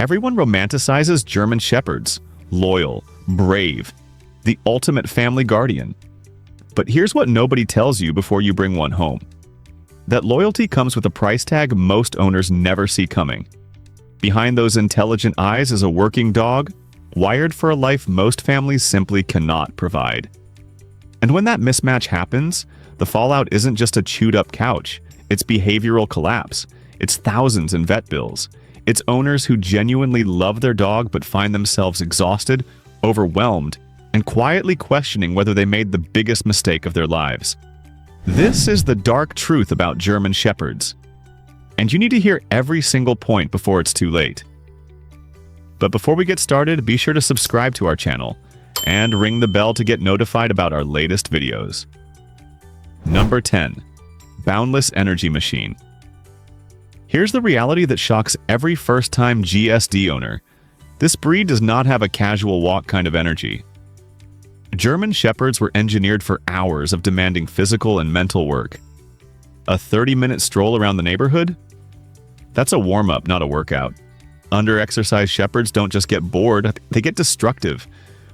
Everyone romanticizes German Shepherds, loyal, brave, the ultimate family guardian. But here's what nobody tells you before you bring one home. That loyalty comes with a price tag most owners never see coming. Behind those intelligent eyes is a working dog, wired for a life most families simply cannot provide. And when that mismatch happens, the fallout isn't just a chewed-up couch. It's behavioral collapse. It's thousands in vet bills. It's owners who genuinely love their dog but find themselves exhausted, overwhelmed, and quietly questioning whether they made the biggest mistake of their lives. This is the dark truth about German Shepherds. And you need to hear every single point before it's too late. But before we get started, be sure to subscribe to our channel and ring the bell to get notified about our latest videos. Number 10. Boundless Energy Machine. Here's the reality that shocks every first-time GSD owner. This breed does not have a casual walk kind of energy. German Shepherds were engineered for hours of demanding physical and mental work. A 30-minute stroll around the neighborhood? That's a warm-up, not a workout. Under-exercised Shepherds don't just get bored, they get destructive.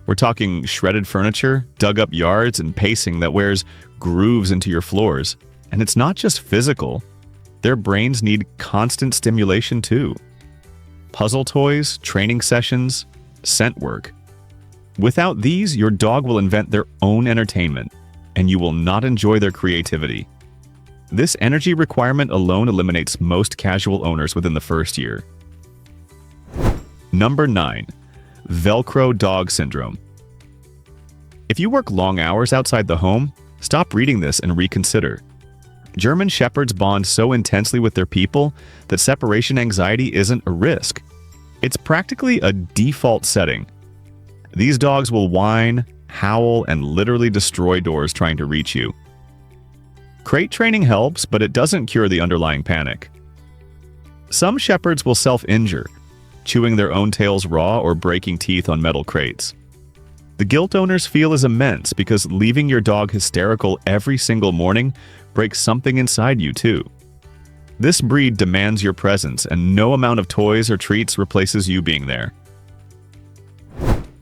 We're talking shredded furniture, dug-up yards, and pacing that wears grooves into your floors. And it's not just physical. Their brains need constant stimulation too. Puzzle toys, training sessions, scent work. Without these, your dog will invent their own entertainment, and you will not enjoy their creativity. This energy requirement alone eliminates most casual owners within the first year. Number 9. Velcro Dog Syndrome. If you work long hours outside the home, stop reading this and reconsider. German Shepherds bond so intensely with their people that separation anxiety isn't a risk. It's practically a default setting. These dogs will whine, howl, and literally destroy doors trying to reach you. Crate training helps, but it doesn't cure the underlying panic. Some Shepherds will self-injure, chewing their own tails raw or breaking teeth on metal crates. The guilt owners feel is immense because leaving your dog hysterical every single morning breaks something inside you too. This breed demands your presence, and no amount of toys or treats replaces you being there.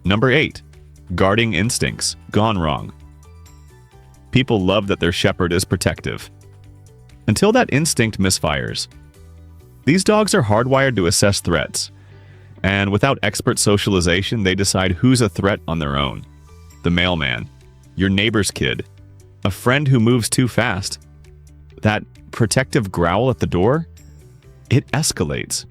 Number 8. Guarding instincts gone wrong. People love that their Shepherd is protective. Until that instinct misfires. These dogs are hardwired to assess threats. And without expert socialization, they decide who's a threat on their own. The mailman, your neighbor's kid, a friend who moves too fast. That protective growl at the door, it escalates.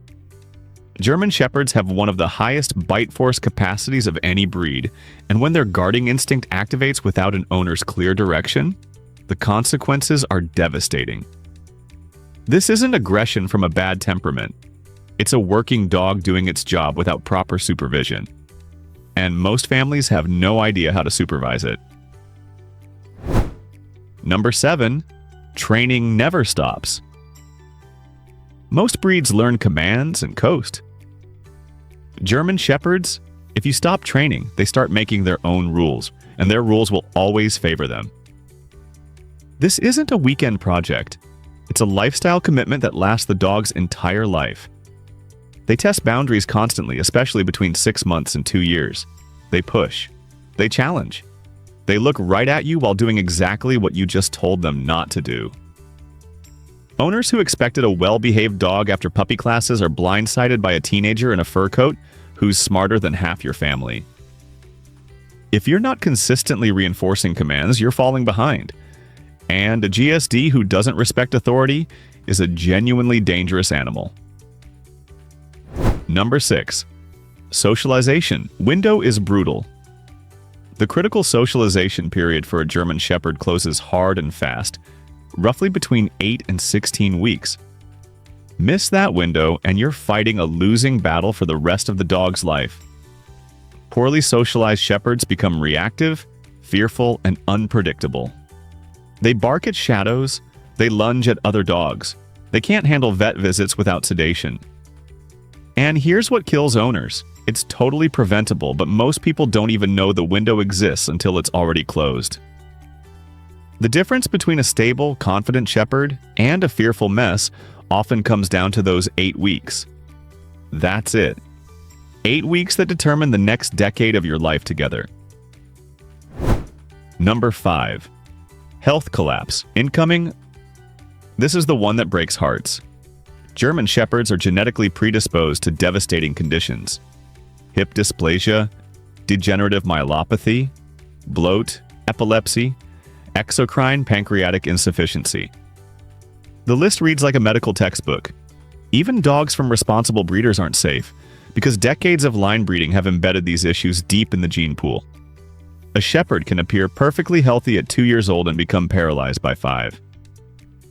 German Shepherds have one of the highest bite force capacities of any breed, and when their guarding instinct activates without an owner's clear direction, the consequences are devastating. This isn't aggression from a bad temperament. It's a working dog doing its job without proper supervision. And most families have no idea how to supervise it. Number 7. Training never stops. Most breeds learn commands and coast. German Shepherds, if you stop training, they start making their own rules, and their rules will always favor them. This isn't a weekend project. It's a lifestyle commitment that lasts the dog's entire life. They test boundaries constantly, especially between 6 months and 2 years. They push. They challenge. They look right at you while doing exactly what you just told them not to do. Owners who expected a well-behaved dog after puppy classes are blindsided by a teenager in a fur coat who's smarter than half your family. If you're not consistently reinforcing commands, you're falling behind. And a GSD who doesn't respect authority is a genuinely dangerous animal. Number 6. Socialization. Window is brutal. The critical socialization period for a German Shepherd closes hard and fast, roughly between 8 and 16 weeks. Miss that window and you're fighting a losing battle for the rest of the dog's life. Poorly socialized Shepherds become reactive, fearful, and unpredictable. They bark at shadows, they lunge at other dogs. They can't handle vet visits without sedation. And here's what kills owners. It's totally preventable, but most people don't even know the window exists until it's already closed. The difference between a stable, confident Shepherd and a fearful mess often comes down to those 8 weeks. That's it. 8 weeks that determine the next decade of your life together. Number 5. Health collapse. Incoming. This is the one that breaks hearts. German Shepherds are genetically predisposed to devastating conditions. Hip dysplasia, degenerative myelopathy, bloat, epilepsy, exocrine pancreatic insufficiency. The list reads like a medical textbook. Even dogs from responsible breeders aren't safe, because decades of line breeding have embedded these issues deep in the gene pool. A shepherd can appear perfectly healthy at 2 years old and become paralyzed by 5.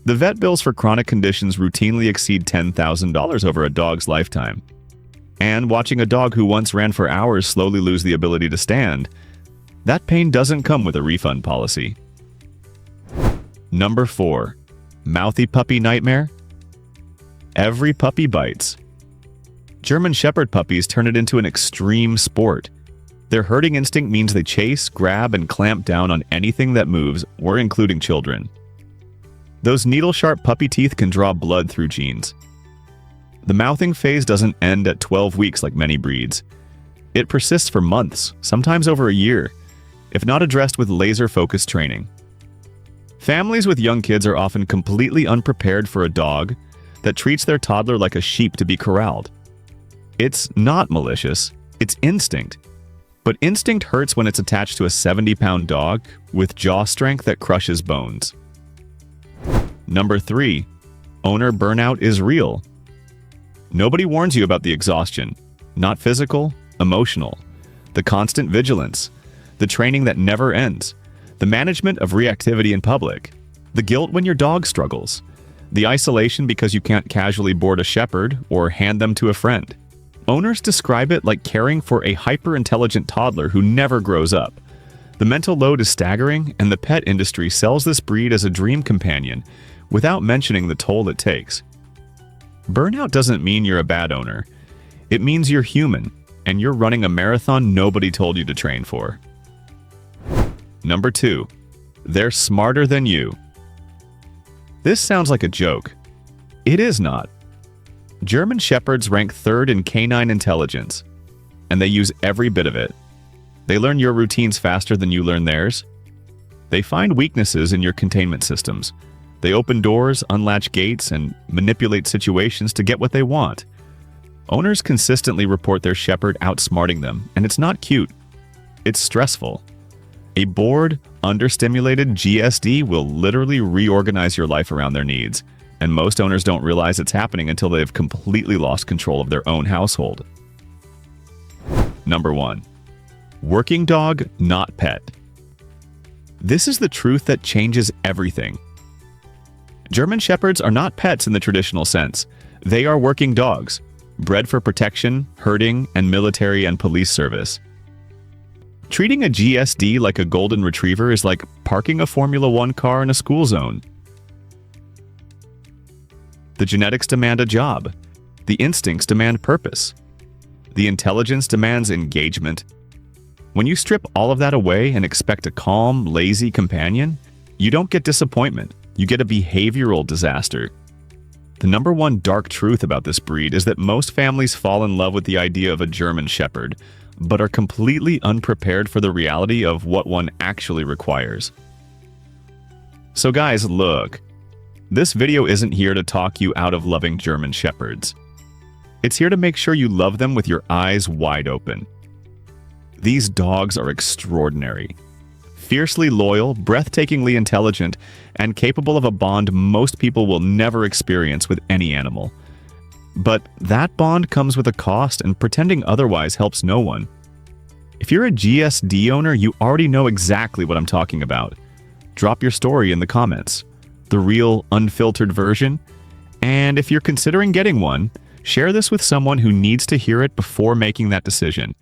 The vet bills for chronic conditions routinely exceed $10,000 over a dog's lifetime. And watching a dog who once ran for hours slowly lose the ability to stand, that pain doesn't come with a refund policy. Number 4. Mouthy puppy nightmare. Every puppy bites. German Shepherd puppies turn it into an extreme sport. Their herding instinct means they chase, grab, and clamp down on anything that moves, or including children. Those needle-sharp puppy teeth can draw blood through genes. The mouthing phase doesn't end at 12 weeks like many breeds. It persists for months, sometimes over a year, if not addressed with laser-focused training. Families with young kids are often completely unprepared for a dog that treats their toddler like a sheep to be corralled. It's not malicious, it's instinct. But instinct hurts when it's attached to a 70-pound dog with jaw strength that crushes bones. Number 3. Owner burnout is real. Nobody warns you about the exhaustion. Not physical, emotional. The constant vigilance. The training that never ends. The management of reactivity in public. The guilt when your dog struggles. The isolation because you can't casually board a shepherd or hand them to a friend. Owners describe it like caring for a hyper-intelligent toddler who never grows up. The mental load is staggering, and the pet industry sells this breed as a dream companion without mentioning the toll it takes. Burnout doesn't mean you're a bad owner. It means you're human, and you're running a marathon nobody told you to train for. Number 2. They're smarter than you. This sounds like a joke. It is not. German Shepherds rank 3rd in canine intelligence, and they use every bit of it. They learn your routines faster than you learn theirs. They find weaknesses in your containment systems. They open doors, unlatch gates, and manipulate situations to get what they want. Owners consistently report their shepherd outsmarting them, and it's not cute. It's stressful. A bored, understimulated GSD will literally reorganize your life around their needs, and most owners don't realize it's happening until they've completely lost control of their own household. Number 1. Working dog, not pet. This is the truth that changes everything. German Shepherds are not pets in the traditional sense. They are working dogs, bred for protection, herding, and military and police service. Treating a GSD like a golden retriever is like parking a Formula One car in a school zone. The genetics demand a job. The instincts demand purpose. The intelligence demands engagement. When you strip all of that away and expect a calm, lazy companion, you don't get disappointment. You get a behavioral disaster. The number one dark truth about this breed is that most families fall in love with the idea of a German Shepherd, but are completely unprepared for the reality of what one actually requires. So guys, look. This video isn't here to talk you out of loving German Shepherds. It's here to make sure you love them with your eyes wide open. These dogs are extraordinary. Fiercely loyal, breathtakingly intelligent, and capable of a bond most people will never experience with any animal. But that bond comes with a cost, and pretending otherwise helps no one. If you're a GSD owner, you already know exactly what I'm talking about. Drop your story in the comments. The real, unfiltered version. And if you're considering getting one, share this with someone who needs to hear it before making that decision.